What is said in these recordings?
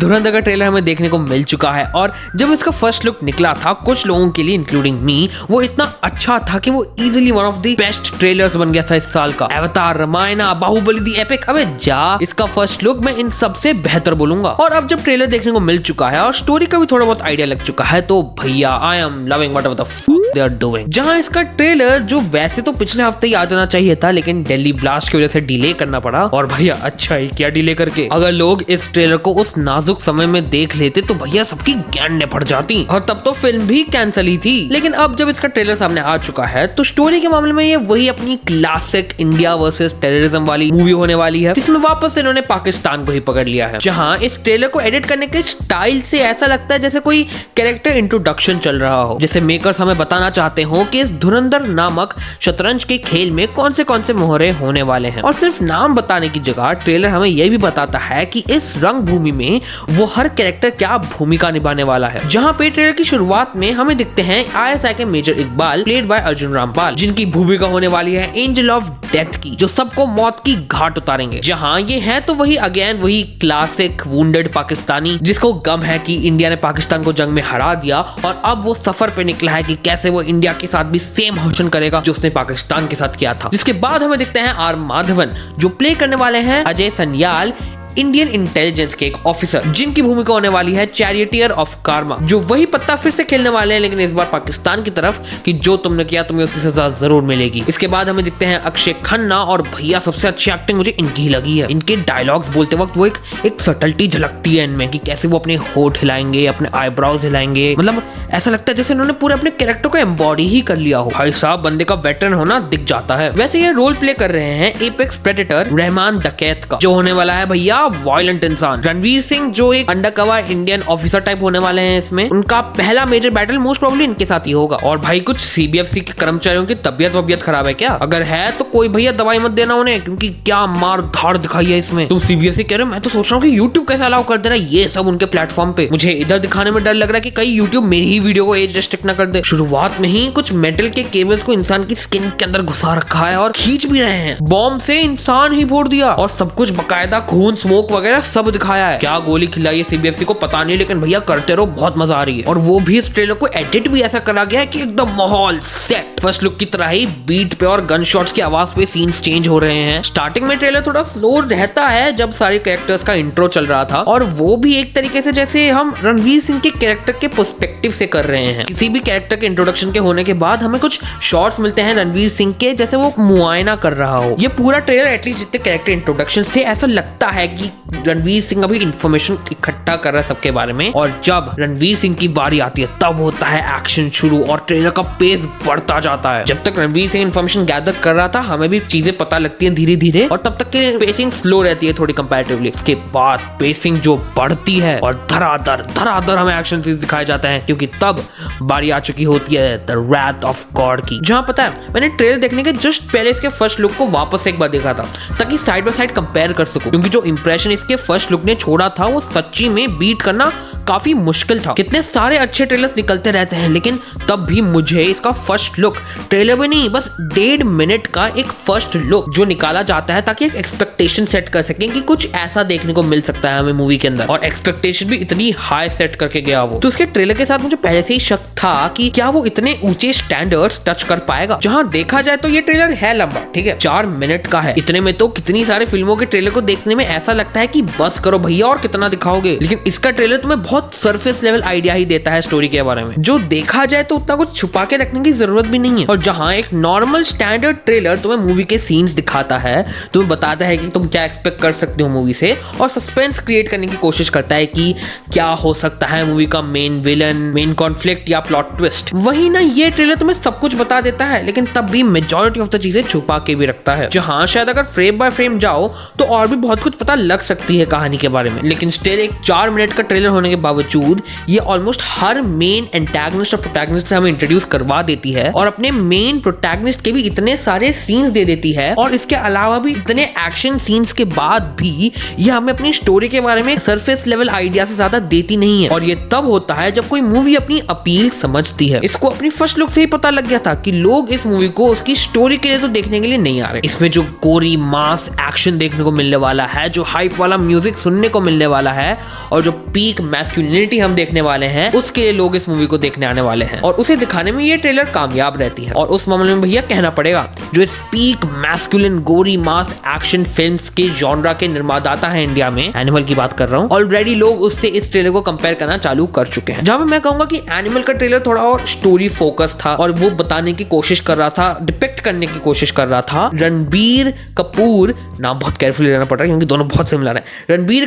धुरंधर का ट्रेलर हमें देखने को मिल चुका है और जब इसका फर्स्ट लुक निकला था कुछ लोगों के लिए इंक्लूडिंग मी वो इतना अच्छा था कि वो easily one of the best trailers बन गया था इस साल का। अवतार, रामायण, बाहुबली, दी एपिक, अबे जा, इसका फर्स्ट लुक मैं इन सबसे बेहतर बोलूंगा। और अब जब ट्रेलर देखने को मिल चुका है और स्टोरी का भी थोड़ा बहुत आइडिया लग चुका है तो भैया I am loving whatever the fuck they are doing. जहां इसका ट्रेलर जो वैसे तो पिछले हफ्ते ही आ जाना चाहिए था लेकिन दिल्ली ब्लास्ट की वजह से डिले करना पड़ा और भैया अच्छा ही क्या डिले करके। अगर लोग इस ट्रेलर को उस नाजुक समय में देख लेते तो भैया सबकी गैंड ने फट जाती और तब तो फिल्म भी कैंसिल ही थी। लेकिन अब जब इसका ट्रेलर सामने आ चुका है तो स्टोरी के मामले में ये वही अपनी क्लासिक इंडिया वर्सेस टेररिज्म वाली मूवी होने वाली है जिसमें वापस से इन्होंने पाकिस्तान को ही पकड़ लिया है। जहां इस ट्रेलर को एडिट करने के स्टाइल से ऐसा लगता है जैसे कोई कैरेक्टर इंट्रोडक्शन चल रहा हो, जैसे मेकर्स हमें बताना चाहते हो कि इस धुरंधर नामक शतरंज के खेल में कौन से मोहरे होने वाले हैं। और सिर्फ नाम बताने की जगह ट्रेलर हमें यह भी बताता है कि इस रंग भूमि में वो हर कैरेक्टर क्या भूमिका निभाने वाला है। जहां पे ट्रेलर की शुरुआत में हमें दिखते हैं आईएसआई के major Iqbal played by Arjun Rampal जिनकी भूमिका होने वाली है एंजल ऑफ डेथ की जो सबको मौत की घाट उतारेंगे। जहां ये है तो वही क्लासिक वुंडेड पाकिस्तानी जिसको गम है कि इंडिया ने पाकिस्तान को जंग में हरा दिया और अब वो सफर पे निकला है कि कैसे वो इंडिया के साथ भी सेम हर्षण करेगा जो उसने पाकिस्तान के साथ किया था। जिसके बाद हमें दिखते हैं आर माधवन जो प्ले करने वाले हैं अजय सन्याल, इंडियन इंटेलिजेंस के एक ऑफिसर जिनकी भूमिका होने वाली है चैरिटियर ऑफ कार्मा जो वही पत्ता फिर से खेलने वाले हैं लेकिन इस बार पाकिस्तान की तरफ कि जो तुमने किया तुम्हें उसकी सजा जरूर मिलेगी। इसके बाद हमें दिखते हैं अक्षय खन्ना और भैया सबसे अच्छी एक्टिंग मुझे इनकी लगी है। इनके डायलॉग्स बोलते वक्त वो एक सटलिटी झलकती है इनमें कि कैसे वो अपने होठ हिलाएंगे, अपने आईब्राउज हिलाएंगे, मतलब ऐसा लगता है जैसे इन्होंने पूरे अपने कैरेक्टर को एम्बॉडी ही कर लिया हो। भाई साहब बंदे का वेटरन होना दिख जाता है। वैसे ये रोल प्ले कर रहे हैं एपेक्स प्रेडेटर रहमान डकैत का जो होने वाला है भैया वायलेंट इंसान। रणवीर सिंह जो एक अंडरकवर इंडियन ऑफिसर टाइप होने वाले हैं इसमें, उनका पहला मेजर बैटल मोस्ट प्रोबेबली इनके साथ ही होगा। और भाई कुछ सीबीएफसी के कर्मचारियों की तबियत खराब है क्या? अगर है तो कोई भैया दवाई मत देना उन्हें क्योंकि क्या मार धाड़ दिखाई है इसमें। तुम सीबीएसई कह रहे हो, मैं तो सोच रहा हूँ कि यूट्यूब कैसे अलाउ कर दे रहा है ये सब उनके प्लेटफॉर्म पे। मुझे इधर दिखाने में डर लग रहा है कि कहीं यूट्यूब मेरी ही वीडियो को एज रेस्ट्रिक्ट ना कर दे। शुरुआत में ही कुछ मेटल के केबल्स को इंसान की स्किन के अंदर घुसा रखा है और खींच भी रहे हैं। बॉम्ब से इंसान ही फोड़ दिया और सब कुछ बकायदा खून स्मोक वगैरह सब दिखाया है। क्या गोली खिलाई है सीबीएफसी को पता नहीं लेकिन भैया करते रहो, बहुत मजा आ रही है। और वो भी इस ट्रेलर को एडिट भी ऐसा करा गया है कि एकदम माहौल सेट फर्स्ट लुक की तरह ही बीट पे और गन शॉट्स की आवाज पे सीन्स चेंज हो रहे हैं। स्टार्टिंग में ट्रेलर थोड़ा स्लो रहता है जब सारे कैरेक्टर्स का इंट्रो चल रहा था और वो भी एक तरीके से जैसे हम रणवीर सिंह के कैरेक्टर के पर्सपेक्टिव से कर रहे हैं। किसी भी कैरेक्टर के इंट्रोडक्शन के होने के बाद हमें कुछ शॉट्स मिलते हैं रणवीर सिंह के जैसे वो मुआयना कर रहा हो। ये पूरा ट्रेलर एटलीस्ट जितने कैरेक्टर इंट्रोडक्शन थे ऐसा लगता है कि रणवीर सिंह अभी इंफॉर्मेशन इकट्ठा कर रहा है सबके बारे में और जब रणवीर सिंह की बारी आती है तब होता है एक्शन शुरू और ट्रेलर का पेस बढ़ता जाता है। जब तक रणवीर सिंह इंफॉर्मेशन गैदर कर रहा था हमें भी चीजें पता लगती हैं धीरे धीरे और तब तक की पेसिंग स्लो रहती है थोड़ी कंपैरेटिवली। इसके बाद पेसिंग जो बढ़ती है और धराधर हमें एक्शन सीन्स दिखाए जाते हैं क्योंकि तब बारी आ चुकी होती है द रैथ ऑफ गॉड की। जहां पता है मैंने ट्रेलर देखने के जस्ट पहले इसके फर्स्ट लुक को वापस एक बार देखा था ताकि साइड बाय साइड कंपेयर कर सकूं क्योंकि जो इंप्रेशन इसके फर्स्ट लुक ने छोड़ा था वो सच्ची में बीट करना काफी मुश्किल था। कितने सारे अच्छे ट्रेलर्स निकलते रहते हैं लेकिन तब भी मुझे इसका फर्स्ट लुक ट्रेलर में नहीं बस 1.5 मिनट का एक फर्स्ट लुक जो निकाला जाता है ताकि एक एक्सपेक्टेशन सेट कर सकें कि कुछ ऐसा देखने को मिल सकता है हमें मूवी के अंदर और एक्सपेक्टेशन भी इतनी हाई सेट करके गया वो। तो उसके ट्रेलर के साथ मुझे पहले से ही शक था कि क्या वो इतने ऊंचे स्टैंडर्ड्स टच कर पाएगा। जहां देखा जाए तो ये ट्रेलर है लंबा, ठीक है 4 मिनट का है। इतने में तो कितनी सारे फिल्मों के ट्रेलर को देखने में ऐसा लगता है कि बस करो भैया और कितना दिखाओगे, लेकिन इसका ट्रेलर तुम्हें बहुत सरफेस लेवल आइडिया ही देता है स्टोरी के बारे में। जो देखा जाए तो उतना कुछ छुपा के रखने की जरूरत भी नहीं है और जहां एक नॉर्मल स्टैंडर्ड ट्रेलर तुम्हें मूवी के सीन्स दिखाता है, तुम्हें बताता है कि तुम क्या एक्सपेक्ट कर सकते हो मूवी से और सस्पेंस क्रिएट करने की कोशिश करता है कि क्या हो सकता है मूवी का मेन विलन, मेन कॉन्फ्लिक्ट या प्लॉट ट्विस्ट। वही ना ये ट्रेलर तुम्हें सब कुछ बता देता है लेकिन तब भी मेजॉरिटी ऑफ द चीजें छुपा के भी रखता है। जहां शायद अगर फ्रेम बाय फ्रेम जाओ तो और भी बहुत कुछ पता लग सकती है कहानी के बारे में, लेकिन स्टिल एक 4 मिनट का ट्रेलर होने के बावजूद ये ऑलमोस्ट हर मेन एंटागनिस्ट और प्रोटैगनिस्ट से हमें इंट्रोड्यूस करवा देती है और अपने मेन प्रोटैगनिस्ट के भी इतने सारे सीन्स दे देती है और इसके अलावा भी इतने एक्शन सीन्स के बाद भी ये हमें अपनी स्टोरी के बारे में सरफेस लेवल आइडिया से ज्यादा देती नहीं है। और ये तब होता है जब कोई मूवी अपनी अपील समझती है। इसको अपनी फर्स्ट लुक से ही पता लग गया था कि लोग इस मूवी को उसकी स्टोरी के लिए तो देखने के लिए नहीं आ रहे। इसमें जो गोरी मास एक्शन देखने को मिलने वाला है, जो हाइप वाला म्यूजिक सुनने को मिलने वाला है और जो पीक मैस्कुलिनिटी हम देखने वाले हैं, उसके लिए लोग इस मूवी को देखने आने वाले हैं और उसे दिखाने में ये ट्रेलर कामयाब रहती है। और उस मामले में भैया कहना पड़ेगा, जो इस पीक मैस्कुलिन गोरी मास एक्शन फिल्म्स के जॉनरा के निर्माता हैं इंडिया में, एनिमल की बात कर रहा हूँ, ऑलरेडी लोग उससे इस ट्रेलर को कंपेयर करना चालू कर चुके हैं। जहां पे मैं कहूंगा कि एनिमल का ट्रेलर थोड़ा और स्टोरी फोकस था और वो बताने की कोशिश कर रहा था, डिपिक्ट करने की कोशिश कर रहा था रणबीर कपूर, नाम बहुत केयरफुली लेना पड़ रहा है क्योंकि दोनों बहुत सिमिलर हैं, रणबीर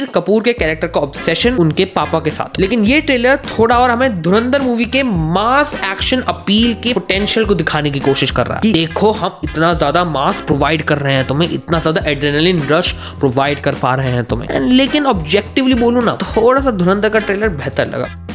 कपूर के कैरेक्टर का ऑब्सेशन उनके पापा के साथ। लेकिन ये ट्रेलर थोड़ा और हमें धुरंधर मूवी के मास एक्शन अपील के पोटेंशियल को दिखाने की कोशिश कर रहा है कि देखो हम इतना ज्यादा मास प्रोवाइड कर रहे हैं तुम्हें, इतना ज्यादा एड्रेनलिन रश प्रोवाइड कर पा रहे हैं तुम्हें। लेकिन ऑब्जेक्टिवली बोलूं ना, थोड़ा सा धुरंधर का ट्रेलर बेहतर लगा।